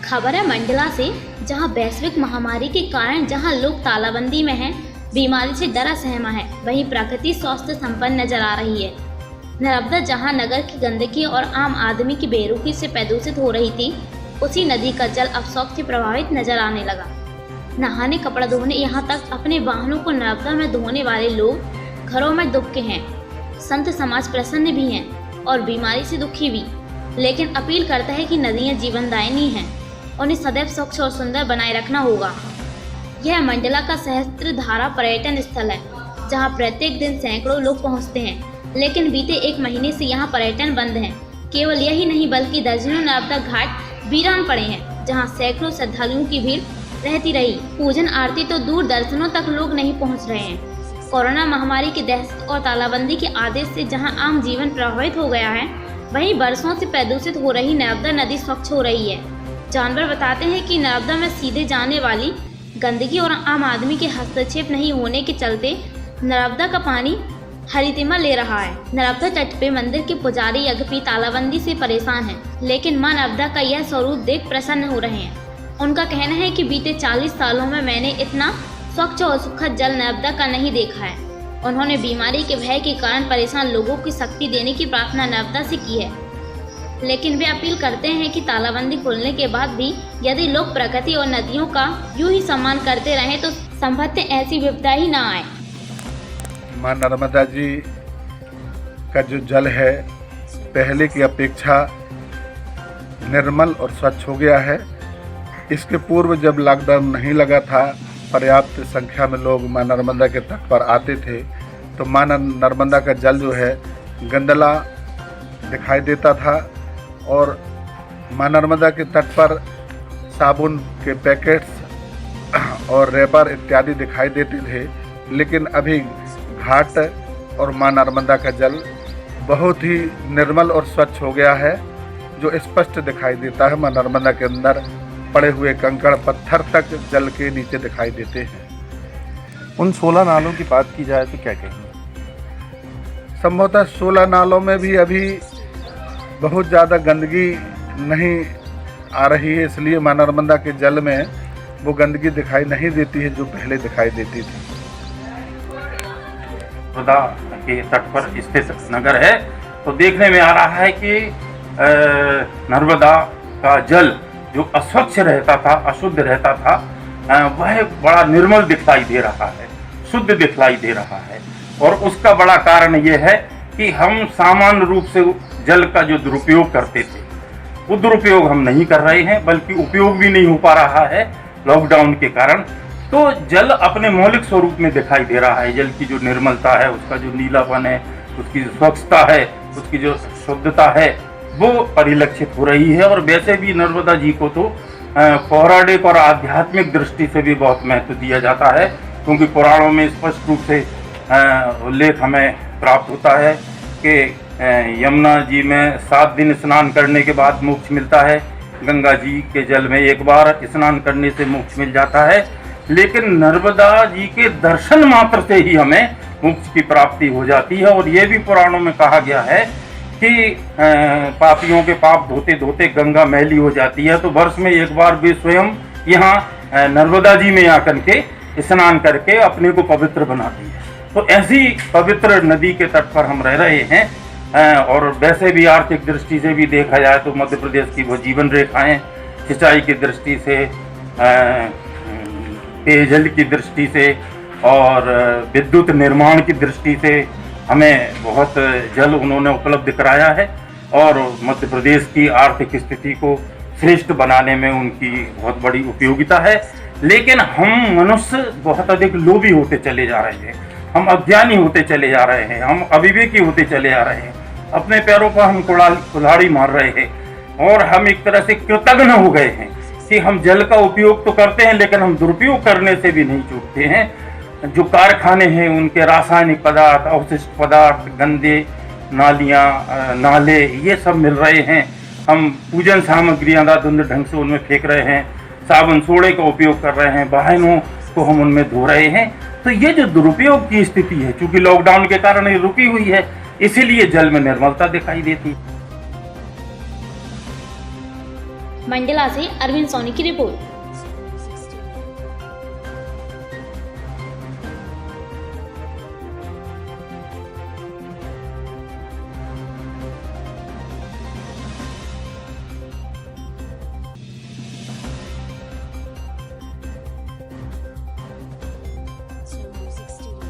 खबर है मंडला से, जहां वैश्विक महामारी के कारण जहां लोग तालाबंदी में हैं, बीमारी से डरा सहमा है, वहीं प्रकृति स्वास्थ्य संपन्न नजर आ रही है। नर्मदा जहां नगर की गंदगी और आम आदमी की बेरुखी से प्रदूषित हो रही थी, उसी नदी का जल अब शौक से प्रभावित नजर आने लगा। नहाने, कपड़ा धोने, यहाँ तक अपने वाहनों को नर्मदा में धोने वाले लोग घरों में डूब के हैं। संत समाज प्रसन्न भी हैं और बीमारी से दुखी भी, लेकिन अपील करता है कि नदियाँ जीवनदायिनी हैं, उन्हें सदैव स्वच्छ और सुंदर बनाए रखना होगा। यह मंडला का सहस्त्रधारा पर्यटन स्थल है, जहां प्रत्येक दिन सैकड़ों लोग पहुंचते हैं, लेकिन बीते 1 महीने से यहां पर्यटन बंद है। केवल यही नहीं बल्कि दर्जनों नर्मदा घाट वीरान पड़े हैं, जहां सैकड़ों श्रद्धालुओं की भीड़ रहती रही। पूजन आरती तो दूर, दर्शनों तक लोग नहीं पहुंच रहे हैं। कोरोना महामारी की दहशत और तालाबंदी के आदेश से जहां आम जीवन प्रभावित हो गया है, वहीं बरसों से प्रदूषित हो रही नर्मदा नदी स्वच्छ हो रही है। जानवर बताते हैं कि नर्मदा में सीधे जाने वाली गंदगी और आम आदमी के हस्तक्षेप नहीं होने के चलते नर्मदा का पानी हरितिमा ले रहा है। नर्मदा तट पे मंदिर के पुजारी यज्ञपी तालाबंदी से परेशान हैं, लेकिन मां नर्मदा का यह स्वरूप देख प्रसन्न हो रहे हैं। उनका कहना है कि बीते 40 सालों में मैंने इतना स्वच्छ और सुखद जल नर्मदा का नहीं देखा है। उन्होंने बीमारी के भय के कारण परेशान लोगों की शक्ति देने की प्रार्थना नर्मदा से की है, लेकिन वे अपील करते हैं कि तालाबंदी खुलने के बाद भी यदि लोग प्रकृति और नदियों का यूं ही सम्मान करते रहें तो संभवतः ऐसी विपदा ही ना आए। माँ नर्मदा जी का जो जल है पहले की अपेक्षा निर्मल और स्वच्छ हो गया है। इसके पूर्व जब लॉकडाउन नहीं लगा था, पर्याप्त संख्या में लोग माँ नर्मदा के तट पर आते थे, तो माँ नर्मदा का जल जो है गंदला दिखाई देता था और माँ नर्मदा के तट पर साबुन के पैकेट्स और रैपर इत्यादि दिखाई देते थे। लेकिन अभी घाट और माँ नर्मदा का जल बहुत ही निर्मल और स्वच्छ हो गया है, जो स्पष्ट दिखाई देता है। माँ नर्मदा के अंदर पड़े हुए कंकड़ पत्थर तक जल के नीचे दिखाई देते हैं। उन 16 नालों की बात की जाए तो क्या कहेंगे? संभवतः 16 नालों में भी अभी बहुत ज़्यादा गंदगी नहीं आ रही है, इसलिए माँ नर्मदा के जल में वो गंदगी दिखाई नहीं देती है जो पहले दिखाई देती थी। नर्मदा के तट पर स्थित नगर है, तो देखने में आ रहा है कि नर्मदा का जल जो अस्वच्छ रहता था, अशुद्ध रहता था, वह बड़ा निर्मल दिखलाई दे रहा है, शुद्ध दिखलाई दे रहा है। और उसका बड़ा कारण ये है कि हम सामान्य रूप से जल का जो दुरुपयोग करते थे, वो दुरुपयोग हम नहीं कर रहे हैं, बल्कि उपयोग भी नहीं हो पा रहा है लॉकडाउन के कारण। तो जल अपने मौलिक स्वरूप में दिखाई दे रहा है। जल की जो निर्मलता है, उसका जो नीलापन है, उसकी जो स्वच्छता है, उसकी जो शुद्धता है, वो परिलक्षित हो रही है। और वैसे भी नर्मदा जी को तो पौराणिक और आध्यात्मिक दृष्टि से भी बहुत महत्व दिया जाता है, क्योंकि पुराणों में स्पष्ट रूप से उल्लेख हमें प्राप्त होता है कि यमुना जी में 7 दिन स्नान करने के बाद मोक्ष मिलता है, गंगा जी के जल में एक बार स्नान करने से मोक्ष मिल जाता है, लेकिन नर्मदा जी के दर्शन मात्र से ही हमें मोक्ष की प्राप्ति हो जाती है। और ये भी पुराणों में कहा गया है कि पापियों के पाप धोते धोते गंगा मैली हो जाती है, तो वर्ष में एक बार वे स्वयं यहाँ नर्मदा जी में आकर के स्नान करके अपने को पवित्र बनाती है। तो ऐसी पवित्र नदी के तट पर हम रह रहे हैं। और वैसे भी आर्थिक दृष्टि से भी देखा जाए तो मध्य प्रदेश की वो जीवन रेखाएं, सिंचाई की दृष्टि से, पेयजल की दृष्टि से और विद्युत निर्माण की दृष्टि से हमें बहुत जल उन्होंने उपलब्ध कराया है। और मध्य प्रदेश की आर्थिक स्थिति को श्रेष्ठ बनाने में उनकी बहुत बड़ी उपयोगिता है। लेकिन हम मनुष्य बहुत अधिक लोभी होते चले जा रहे हैं, हम अज्ञानी होते चले जा रहे हैं, हम अविवेकी होते चले जा रहे हैं, अपने पैरों पर हम कुल्हाड़ी मार रहे हैं और हम एक तरह से कृतज्ञ हो गए हैं कि हम जल का उपयोग तो करते हैं, लेकिन हम दुरुपयोग करने से भी नहीं चूकते हैं। जो कारखाने हैं उनके रासायनिक पदार्थ, अवशिष्ट पदार्थ, गंदे नालियाँ, नाले, ये सब मिल रहे हैं। हम पूजन सामग्री अंधाधुंध ढंग से उनमें फेंक रहे हैं, साबुन सोडे का उपयोग कर रहे हैं, वाहनों को हम उनमें धो रहे हैं। तो ये जो दुरुपयोग की स्थिति है, चूंकि लॉकडाउन के कारण ये रुकी हुई है, इसीलिए जल में निर्मलता दिखाई देती है। मंडला से अरविंद सोनी की रिपोर्ट।